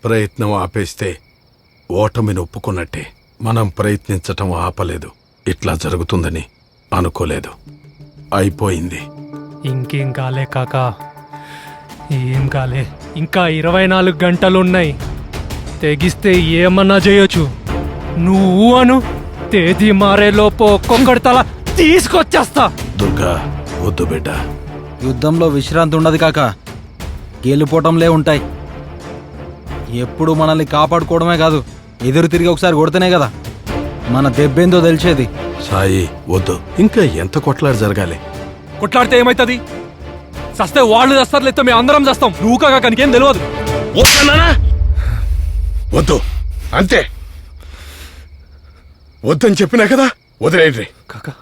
ప్రయత్నం ఆపేస్తే ఓటమిని ఒప్పుకున్నట్టే. మనం ప్రయత్నించటం ఆపలేదు. ఇట్లా జరుగుతుందని అనుకోలేదు. అయిపోయింది. ఇంకేం కాలే కాకా, ఏం కాలే. ఇంకా 24 గంటలున్నాయి. తెగిస్తే ఏమన్నా చేయొచ్చు. నువ్వు అను, తేదీ మారేలోపు ఒక్కొక్కడి తల తీసుకొచ్చేస్తా. దుర్గా, వద్దు బిడ్డ. యుద్ధంలో విశ్రాంతి ఉండదు కాక, గెలుపోవటంలే ఉంటాయి. ఎప్పుడు మనల్ని కాపాడుకోవడమే కాదు, ఎదురు తిరిగి ఒకసారి కొడితేనే కదా మన దెబ్బేందో తెలిసేది. సాయి వద్దు, ఇంకా ఎంత కొట్లాట జరగాలి? కొట్లాడితే ఏమైతుంది? చస్తే వాళ్ళు చేస్తారు, లేకపోతే మేము అందరం చేస్తాం. నువ్వు కాక నీకేం తెలియదు. వద్దు, అంతే. వద్దని చెప్పినా కదా, వదిలేండి. కాకా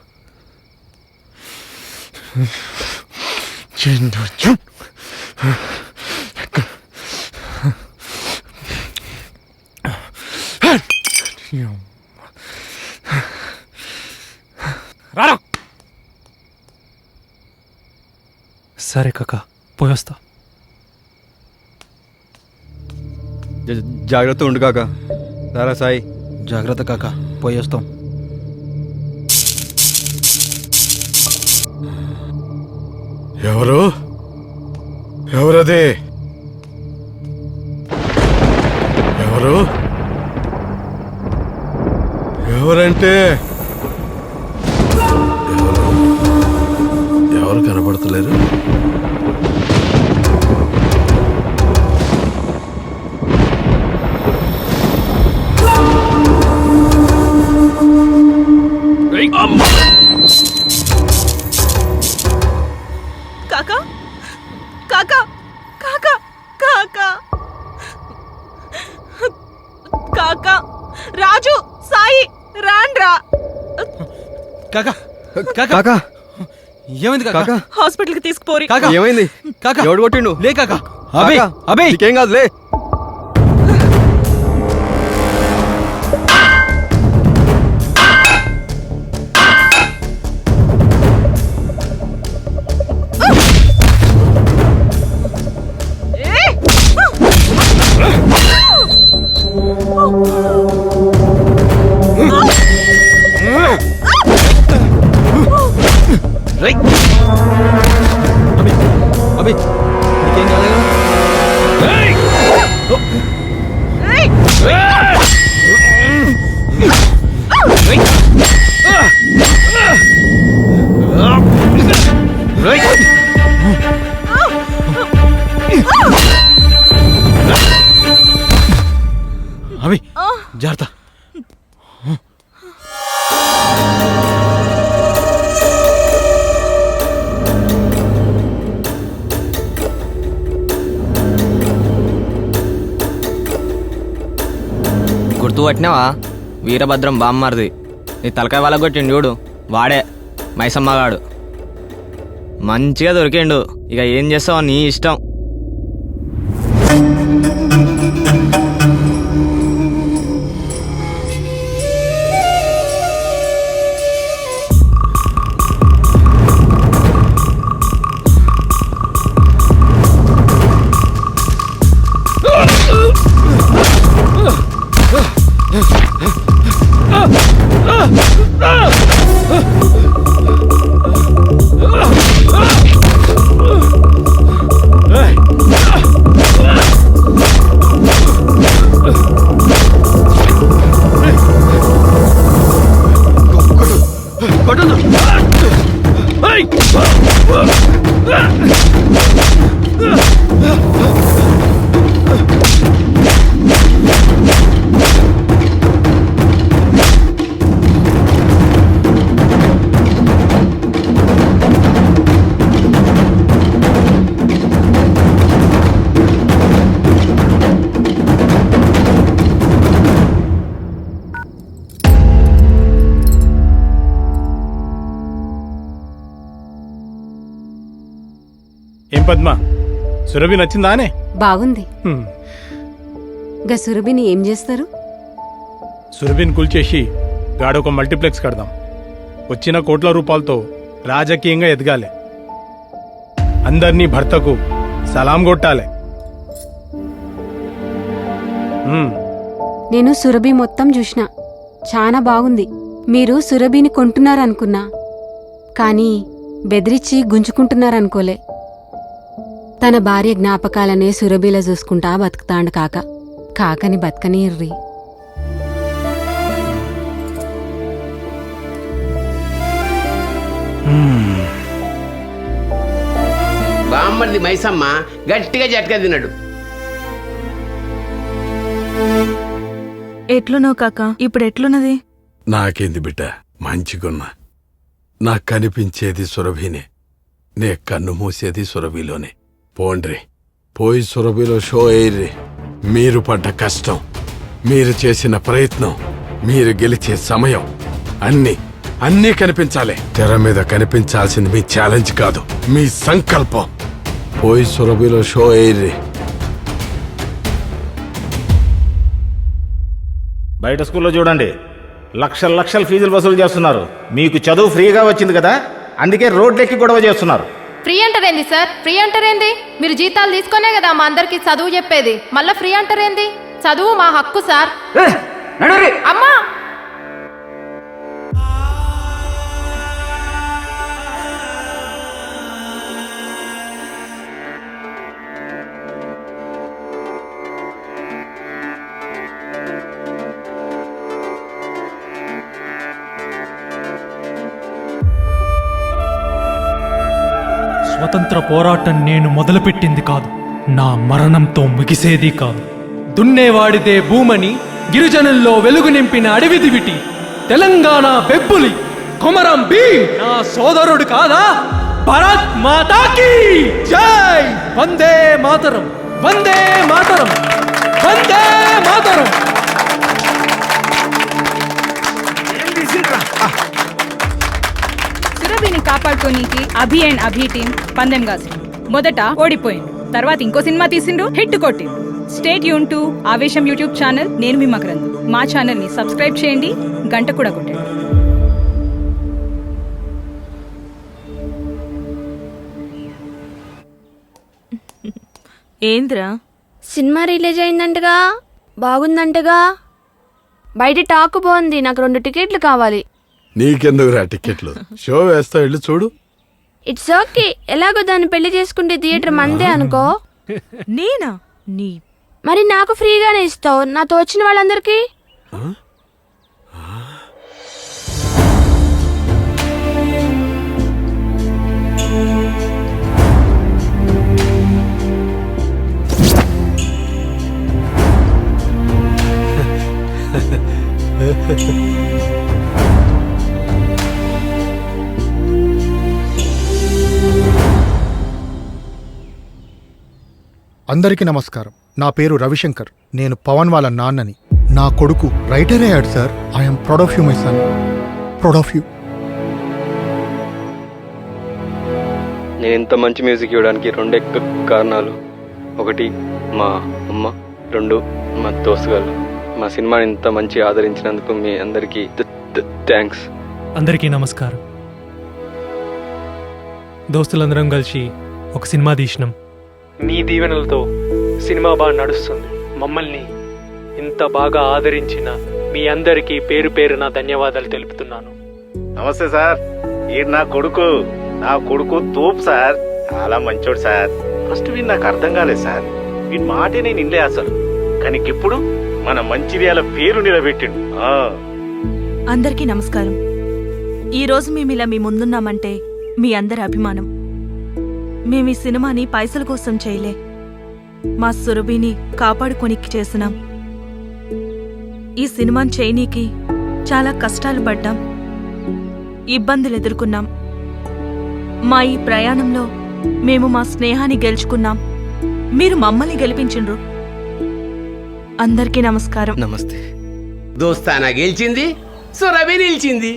రారా. సరే కాకా, పోయొస్తా. జాగ్రత్త ఉండు కాక. రారా సాయి. జాగ్రత్త కాక, పోయేస్తాం. ఎవరు? ఎవరది? ఎవరు? ఎవరంటే ఎవరు కనబడతలేరు? కాకా కాకా కాకా కాకా కాకా రాజు, సాయి రాండ్రా. కాక కాక ఏమైంది కాక? హాస్పిటల్కి తీసుకుపోరి. కాక ఏమైంది? కాక ఎవడు కొట్టిండు? లే కాక. అబే కాకా, అబే నీకేం కాదులే. అబే నీకేం కాదు కదా? అబే జాగ్రత్త. గుర్తు పట్టినావా? వీరభద్రం బామ్మారిది. నీ తలకాయ వాళ్ళ కొట్టిండు చూడు, వాడే మైసమ్మగాడు. మంచిగా దొరికిండు. ఇక ఏం చేస్తావు, నీ ఇష్టం. ఏం పద్మ, సురభి నచ్చిందానే? బాగుంది. గా సురభిని ఏం చేస్తారు? సురభిని కూల్చేసి గాడొక మల్టీప్లెక్స్ కడదాం. వచ్చిన కోట్ల రూపాయలతో రాజకీయంగా ఎదగాలి. అందర్నీ భర్తకు సలాం కొట్టాలి. ఉమ్, నేను సురభి మొత్తం చూసిన చాలా బాగుంది. మీరు సురభిని కొంటున్నారనుకున్నా, కానీ బెదిరించి గుంజుకుంటున్నారనుకోలే. తన భార్య జ్ఞాపకాలనే సురభిలా చూసుకుంటా బతుకుతాండు కాకని బతకనీర్రి. బామ్మర్ది మైసమ్మ గట్టిగా జట్కా తిన్నాడు. ఎట్లున్నావు కాకా? ఇప్పుడు ఎట్లున్నది? నాకేంది బిడ్డ, మంచిగున్నా. నాకు కనిపించేది సురభినే, నే కన్ను మూసేది సురభిలోనే. పోండ్రి, పోయి సురభిలో షో అయ్యిర్రి. మీరు పడ్డ కష్టం, మీరు చేసిన ప్రయత్నం, మీరు గెలిచే సమయం అన్నీ కనిపించాలి. తెర మీద కనిపించాల్సింది మీ ఛాలెంజ్ కాదు, మీ సంకల్పం. పోయి సురభిలో షో అయ్యిర్రి. బయట స్కూల్లో చూడండి, లక్షల ఫీజులు వసూలు చేస్తున్నారు. మీకు చదువు ఫ్రీగా వచ్చింది కదా, అందుకే రోడ్లెక్కి గొడవ చేస్తున్నారు. ఫ్రీ అంటారేంది సార్? ఫ్రీ అంటారేంది? మీరు జీతాలు తీసుకునే కదా మా అందరికి చదువు చెప్పేది, మళ్ళా ఫ్రీ అంటారేంది? చదువు మా హక్కు సార్. అమ్మా, స్వతంత్ర పోరాటం నేను మొదలుపెట్టింది కాదు, నా మరణంతో ముగిసేది కాదు. దున్నేవాడిదే భూమని గిరిజనుల్లో వెలుగు నింపిన అడవి దివిటి తెలంగాణ బెబ్బులి కొమరం భీం నా సోదరుడు కాదా? భారత్ మాతాకి జై! వందే మాతరం, వందే మాతరం, వందే మాతరం. సురభిని కాపాడుకోనీకి అభి అండ్ అభి టీం పందెం కాసిండు. మొదట ఓడిపోయిండు, తర్వాత ఇంకో సినిమా తీసిండు, హిట్ కొట్టిండు. స్టేట్ యూన్ టు ఆవేశం యూట్యూబ్ ఛానల్. నేను మీ మకరంద్. మా ఛానల్ ని సబ్స్క్రైబ్ చేయండి, గంట కూడా కొట్టండి. ఏంద్రా? సినిమా రిలీజ్ అయిందంటగా, బాగుందంటగా. బయట టాక్ బాగుంది, నాకు 2 టికెట్లు కావాలి. నీకెందుకురా టికెట్లు? షో వేస్తా, వెళ్ళి చూడు. ఇట్స్ ఓకే, ఎలాగో దాన్ని పెళ్లి చేసుకుంటే థియేటర్ మందే అనుకో. నేనా? నీ మరి నాకు ఫ్రీగానే ఇస్తావు, నాతో వచ్చిన వాళ్ళందరికీ. అందరికీ నమస్కారం. నా పేరు రవిశంకర్. నేను పవన్ వాళ్ళ నాన్నని. నా కొడుకు రైటర్ అయ్యాడు sir. I'm proud of you my son, proud of you. నేను ఇంత మంచి మ్యూజిక్ ఇవ్వడానికి 2 కారణాలు. 1 మా అమ్మ, 2 మా దోస్తుగాళ్ళు. మా సినిమాని ఇంత మంచి ఆదరించినందుకు మీ అందరికీ థ్యాంక్స్. అందరికీ నమస్కారం. దోస్తులందరం కలిసి ఒక సినిమా తీసినాం. మీ దీవెనలతో సినిమా బాగా నడుస్తుంది. మమ్మల్ని ఇంత బాగా ఆదరించిన మీ అందరికీ పేరు పేరున ధన్యవాదాలు తెలుపుతున్నాను. నమస్తే సార్, ఈ నా కొడుకు తోపు సార్, చాలా మంచోడు సార్. ఫస్ట్ వీడు నాకు అర్థం కాలేదు సార్, వీడి మాటే నేను ఇల్లే అసలు. కానీ ఇప్పుడు మన మంచిర్యాల పేరు నిలబెట్టిండు. అందరికీ నమస్కారం. ఈరోజు మేము ఇలా మీ ముందున్నామంటే మీ అందరి అభిమానం. మేము ఈ సినిమాని పైసల కోసం చేయలే, మా సురభిని కాపాడుకోనికి చేసినాం. ఈ సినిమాని చేయనీకి చాలా కష్టాలు పడ్డాం, ఇబ్బందులు ఎదుర్కొన్నాం. మా ఈ ప్రయాణంలో మేము మా స్నేహాన్ని గెలుచుకున్నాం, మీరు మమ్మల్ని గెలిపించిండ్రు. అందరికీ నమస్కారం. నమస్తే. దోస్తానా గెలిచింది, సురభి నిలిచింది.